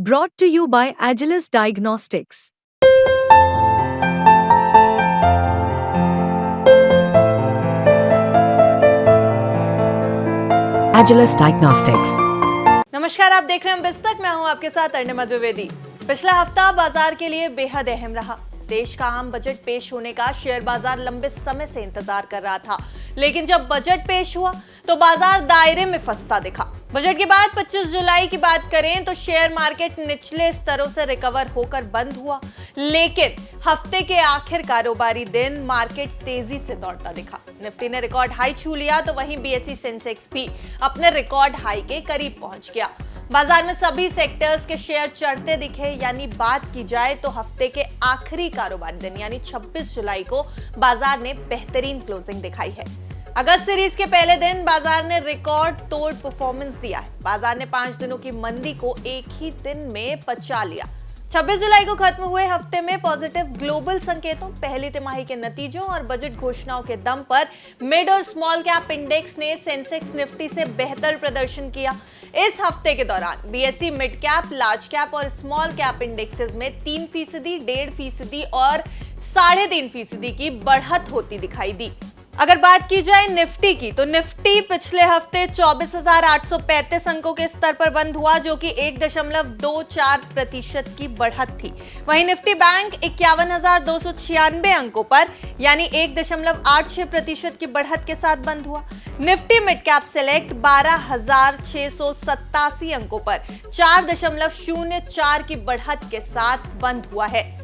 Brought to you by Agilus Diagnostics. Agilus Diagnostics. नमस्कार, आप देख रहे हैं बिस्तक। मैं हूं आपके साथ अर्णिमा द्विवेदी। पिछला हफ्ता बाजार के लिए बेहद अहम रहा। देश का आम बजट पेश होने का शेयर बाजार लंबे समय से इंतजार कर रहा था, लेकिन जब बजट पेश हुआ तो बाजार दायरे में फंसता दिखा। बजट के बाद 25 जुलाई की बात करें तो शेयर मार्केट निचले स्तरों से रिकवर होकर बंद हुआ, लेकिन हफ्ते के आखिर कारोबारी दिन मार्केट तेजी से दौड़ता दिखा। निफ्टी ने रिकॉर्ड हाई छू लिया तो वहीं बीएसई सेंसेक्स भी अपने रिकॉर्ड हाई के करीब पहुंच गया। बाजार में सभी सेक्टर्स के शेयर चढ़ते दिखे। यानी बात की जाए तो हफ्ते के आखिरी कारोबारी दिन यानी 26 जुलाई को बाजार ने बेहतरीन क्लोजिंग दिखाई है। अगस्त सीरीज के पहले दिन बाजार ने रिकॉर्ड तोड़ परफॉर्मेंस दिया है। बाजार ने 5 दिनों की मंदी को एक ही दिन में पचा लिया। 26 जुलाई को खत्म हुए हफ्ते में पॉजिटिव ग्लोबल संकेतों, पहली तिमाही के नतीजों और बजट घोषणाओं के दम पर मिड और स्मॉल कैप इंडेक्स ने सेंसेक्स निफ्टी से बेहतर प्रदर्शन किया। इस हफ्ते के दौरान BSE mid cap, large cap और स्मॉल कैप इंडेक्सेस में 3%, 1.5% और 3.5% की बढ़त होती दिखाई दी। अगर बात की जाए निफ्टी की तो निफ्टी पिछले हफ्ते 24,835 अंकों के स्तर पर बंद हुआ, जो कि 1.24% की बढ़त थी। वहीं निफ्टी बैंक 51,296 अंकों पर यानी 1.86% की बढ़त के साथ बंद हुआ। निफ्टी मिड कैप सेलेक्ट 12,687 अंकों पर 4.04 की बढ़त के साथ बंद हुआ है।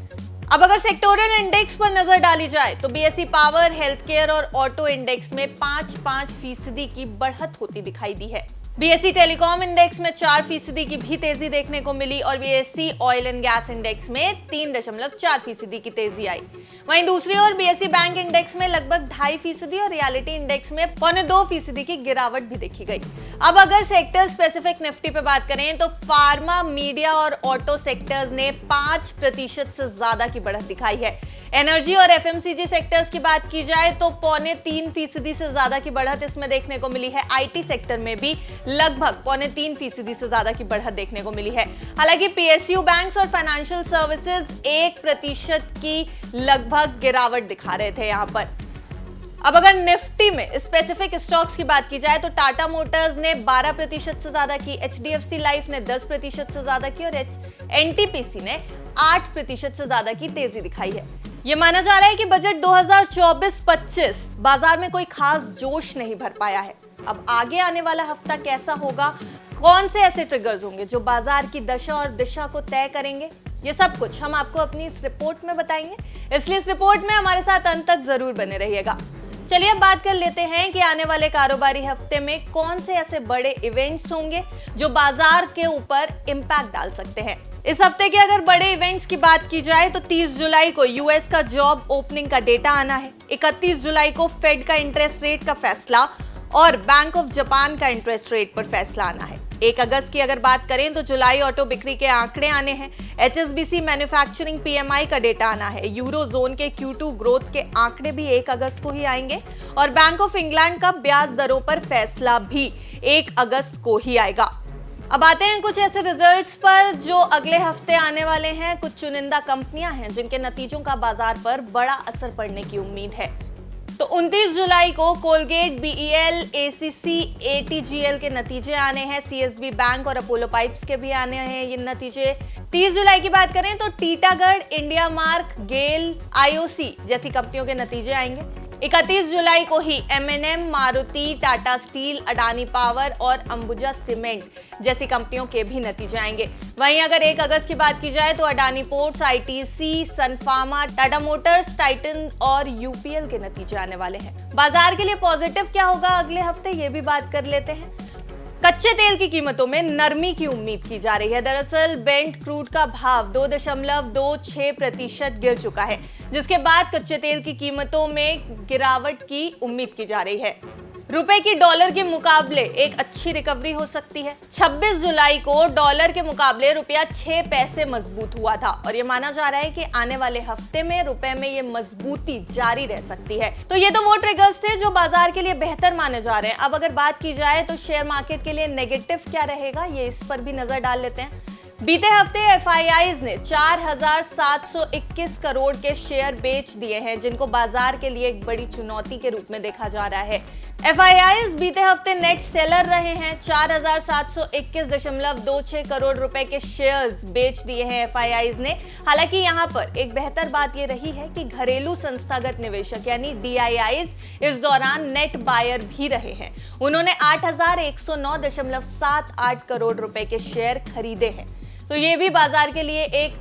अब अगर सेक्टोरल इंडेक्स पर नजर डाली जाए तो बीएसई पावर, हेल्थ केयर और ऑटो इंडेक्स में 5% की बढ़त होती दिखाई दी है। बीएसई टेलीकॉम इंडेक्स में 4% की भी तेजी देखने को मिली और BSE oil and gas index में 3.4% की तेजी आई। वहीं दूसरी ओर बीएसई बैंक इंडेक्स में लगभग 2.5% और रियलिटी इंडेक्स में 0.25% की गिरावट भी देखी गई। अब अगर सेक्टर स्पेसिफिक निफ्टी पे बात करें तो फार्मा, मीडिया और ऑटो सेक्टर्स ने 5% से ज्यादा की बढ़त दिखाई है। एनर्जी और एफएमसीजी सेक्टर्स की बात की जाए तो 0.3% से ज्यादा की बढ़त इसमें देखने को मिली है। आईटी सेक्टर में भी लगभग 0.3% से ज्यादा की बढ़त देखने को मिली है। हालांकि पीएसयू बैंक्स और फाइनेंशियल सर्विसेज 1% की लगभग गिरावट दिखा रहे थे यहां पर। अब अगर निफ्टी में स्पेसिफिक स्टॉक्स की बात की जाए तो टाटा मोटर्स ने 12% से ज्यादा की, एचडीएफसी लाइफ ने 10% से ज्यादा की और एनटीपीसी ने 8% से ज्यादा की तेजी दिखाई है। यह माना जा रहा है कि बजट 2024-25 बाजार में कोई खास जोश नहीं भर पाया है। अब आगे आने वाला हफ्ता कैसा होगा, कौन से ऐसे ट्रिगर्स होंगे जो बाजार की दशा और दिशा को तय करेंगे, ये सब कुछ हम आपको अपनी इस रिपोर्ट में बताएंगे। इसलिए इस रिपोर्ट में हमारे साथ अंत तक जरूर बने रहिएगा। चलिए अब बात कर लेते हैं कि आने वाले कारोबारी हफ्ते में कौन से ऐसे बड़े इवेंट्स होंगे जो बाजार के ऊपर इंपैक्ट डाल सकते हैं। इस हफ्ते के अगर बड़े इवेंट्स की बात की जाए तो 30 जुलाई को यूएस का जॉब ओपनिंग का डेटा आना है। 31 जुलाई को फेड का इंटरेस्ट रेट का फैसला और बैंक ऑफ जापान का इंटरेस्ट रेट पर फैसला आना है। 1 अगस्त की अगर बात करें तो जुलाई ऑटो बिक्री के आंकड़े आने हैं। एचएसबीसी मैन्युफैक्चरिंग पीएमआई का डेटा आना है। यूरो जोन के Q2 ग्रोथ के आंकड़े भी 1 अगस्त को ही आएंगे और बैंक ऑफ इंग्लैंड का ब्याज दरों पर फैसला भी 1 अगस्त को ही आएगा। अब आते हैं कुछ ऐसे रिजल्ट्स पर जो अगले हफ्ते आने वाले हैं। कुछ चुनिंदा कंपनियां हैं जिनके नतीजों का बाजार पर बड़ा असर पड़ने की उम्मीद है। तो 29 जुलाई को कोलगेट, बीईएल, एसीसी, एटीजीएल के नतीजे आने हैं। सीएसबी बैंक और अपोलो पाइप्स के भी आने हैं ये नतीजे। 30 जुलाई की बात करें तो Titagarh, India mark, GAIL, IOC जैसी कंपनियों के नतीजे आएंगे। 31 जुलाई को ही MNM, Maruti, Tata steel, Adani power और अंबुजा सीमेंट जैसी कंपनियों के भी नतीजे आएंगे। वहीं अगर 1 अगस्त की बात की जाए तो अडानी पोर्ट्स, आईटीसी, सन फार्मा, टाटा मोटर्स, टाइटन और यूपीएल के नतीजे आने वाले हैं। बाजार के लिए पॉजिटिव क्या होगा अगले हफ्ते, ये भी बात कर लेते हैं। कच्चे तेल की कीमतों में नरमी की उम्मीद की जा रही है। दरअसल ब्रेंट क्रूड का भाव 2.26% गिर चुका है, जिसके बाद कच्चे तेल की कीमतों में गिरावट की उम्मीद की जा रही है। रुपए की डॉलर के मुकाबले एक अच्छी रिकवरी हो सकती है। 26 जुलाई को डॉलर के मुकाबले रुपया 6 पैसे मजबूत हुआ था और ये माना जा रहा है कि आने वाले हफ्ते में रुपए में ये मजबूती जारी रह सकती है। तो ये तो वो ट्रिगर्स थे जो बाजार के लिए बेहतर माने जा रहे हैं। अब अगर बात की जाए तो शेयर मार्केट के लिए नेगेटिव क्या रहेगा, ये इस पर भी नजर डाल लेते हैं। बीते हफ्ते एफआईआईज ने 4,721 करोड़ के शेयर बेच दिए हैं, जिनको बाजार के लिए एक बड़ी चुनौती के रूप में देखा जा रहा है। एफआईआईज बीते हफ्ते नेट सेलर रहे हैं। 4,721.26 करोड़ रुपए के शेयर्स बेच दिए हैं एफआईआईज ने। हालांकि यहां पर एक बेहतर बात यह रही है कि घरेलू संस्थागत निवेशक यानी डीआईआईज इस दौरान नेट बायर भी रहे हैं। उन्होंने 8,109.78 करोड़ रुपए के शेयर खरीदे हैं। तो ये भी बाजार के लिए एक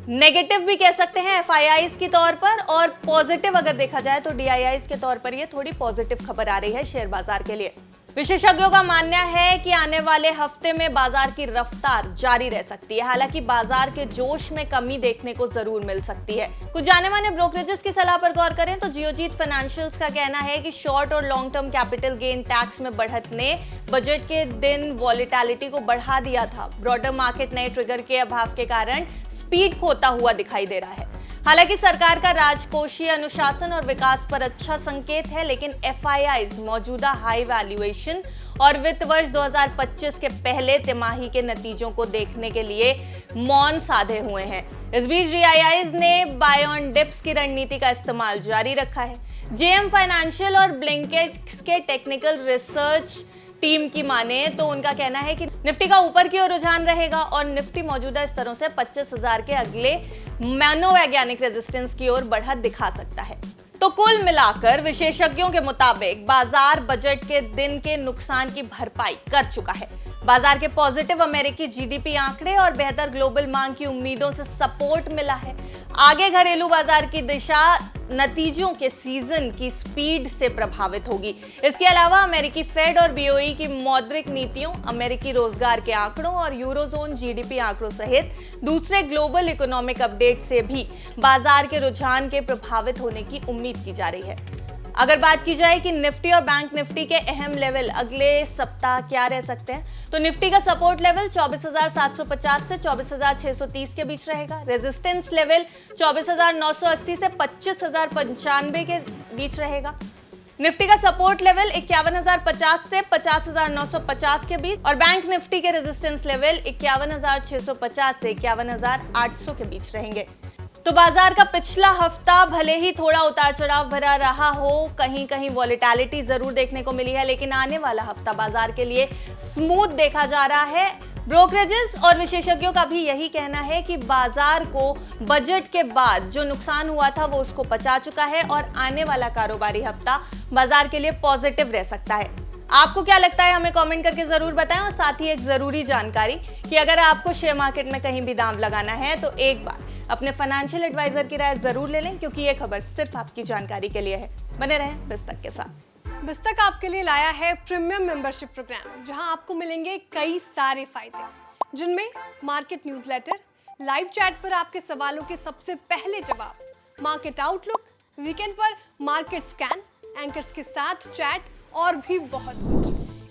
नेगेटिव भी कह सकते हैं एफआईआईज की तौर पर, और पॉजिटिव अगर देखा जाए तो डीआईआईज के तौर पर ये थोड़ी पॉजिटिव खबर आ रही है शेयर बाजार के लिए। विशेषज्ञों का मानना है कि आने वाले हफ्ते में बाजार की रफ्तार जारी रह सकती है। हालांकि बाजार के जोश में कमी देखने को जरूर मिल सकती है। कुछ जाने माने ब्रोकरेजेस की सलाह पर गौर करें तो जियोजीत फाइनेंशियल्स का कहना है कि शॉर्ट और long term capital gain tax में बढ़त ने बजट के दिन वॉलेटिलिटी को बढ़ा दिया था। ब्रॉडर मार्केट नए ट्रिगर के अभाव के कारण स्पीड खोता हुआ दिखाई दे रहा है। हालांकि सरकार का राजकोषीय अनुशासन और विकास पर अच्छा संकेत है, लेकिन एफआईआईज मौजूदा हाई वैल्यूएशन और वित्त वर्ष 2025 के पहले तिमाही के नतीजों को देखने के लिए मौन साधे हुए हैं। इस बीच डीआईआईज ने बाय ऑन डिप्स की रणनीति का इस्तेमाल जारी रखा है। जेएम फाइनेंशियल और ब्लिंकेट के टेक्निकल रिसर्च टीम की माने तो उनका कहना है कि निफ्टी का ऊपर की ओर रुझान रहेगा और निफ्टी मौजूदा स्तरों से 25,000 के अगले मनोवैज्ञानिक रेजिस्टेंस की ओर बढ़त दिखा सकता है। तो कुल मिलाकर विशेषज्ञों के मुताबिक बाजार बजट के दिन के नुकसान की भरपाई कर चुका है। बाजार के पॉजिटिव अमेरिकी जीडीपी आंकड़े और बेहतर ग्लोबल मांग की उम्मीदों से सपोर्ट मिला है। आगे घरेलू बाजार की दिशा नतीजों के सीजन की स्पीड से प्रभावित होगी। इसके अलावा अमेरिकी फेड और बीओई की मौद्रिक नीतियों, अमेरिकी रोजगार के आंकड़ों और यूरोजोन जीडीपी आंकड़ों सहित दूसरे ग्लोबल इकोनॉमिक अपडेट से भी बाजार के रुझान के प्रभावित होने की उम्मीद की जा रही है। अगर बात की जाए कि निफ्टी और बैंक निफ्टी के अहम लेवल अगले सप्ताह क्या रह सकते हैं, तो निफ्टी का सपोर्ट लेवल 24,750 से 24,630 के बीच रहेगा। रेजिस्टेंस लेवल 24,980 से 25,095 के बीच रहेगा। निफ्टी का सपोर्ट लेवल 51,050 से 50,950 के बीच और बैंक निफ्टी के रेजिस्टेंस लेवल 51,650 से 51,800 के बीच रहेंगे। तो बाजार का पिछला हफ्ता भले ही थोड़ा उतार चढ़ाव भरा रहा हो, कहीं कहीं वॉलेटिलिटी जरूर देखने को मिली है, लेकिन आने वाला हफ्ता बाजार के लिए स्मूथ देखा जा रहा है। ब्रोकरेजेस और विशेषज्ञों का भी यही कहना है कि बाजार को बजट के बाद जो नुकसान हुआ था वो उसको पचा चुका है और आने वाला कारोबारी हफ्ता बाजार के लिए पॉजिटिव रह सकता है। आपको क्या लगता है हमें कमेंट करके जरूर बताएं। और साथ ही एक जरूरी जानकारी कि अगर आपको शेयर मार्केट में कहीं भी दांव लगाना है तो एक बार अपने फाइनेंशियल एडवाइजर की राय जरूर ले लें, क्योंकि ये खबर सिर्फ आपकी जानकारी के लिए है। बने रहें बिस्तक के साथ। बिस्तक आपके लिए लाया है प्रीमियम मेंबरशिप प्रोग्राम, जहां आपको मिलेंगे कई सारे फायदे, जिनमें मार्केट न्यूज़लेटर, लाइव चैट पर आपके सवालों के सबसे पहले जवाब, मार्केट आउटलुक, वीकेंड पर मार्केट स्कैन, एंकर्स के साथ चैट और भी बहुत कुछ।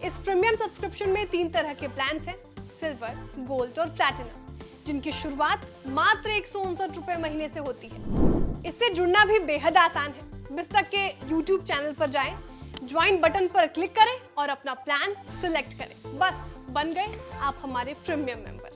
इस प्रीमियम सब्सक्रिप्शन में 3 तरह के प्लान हैं, सिल्वर, गोल्ड और प्लैटिनम, जिनकी शुरुआत मात्र 159 रुपए महीने से होती है। इससे जुड़ना भी बेहद आसान है। बिस्तक के YouTube चैनल पर जाएं, ज्वाइन बटन पर क्लिक करें और अपना प्लान सिलेक्ट करें। बस बन गए आप हमारे प्रीमियम मेंबर।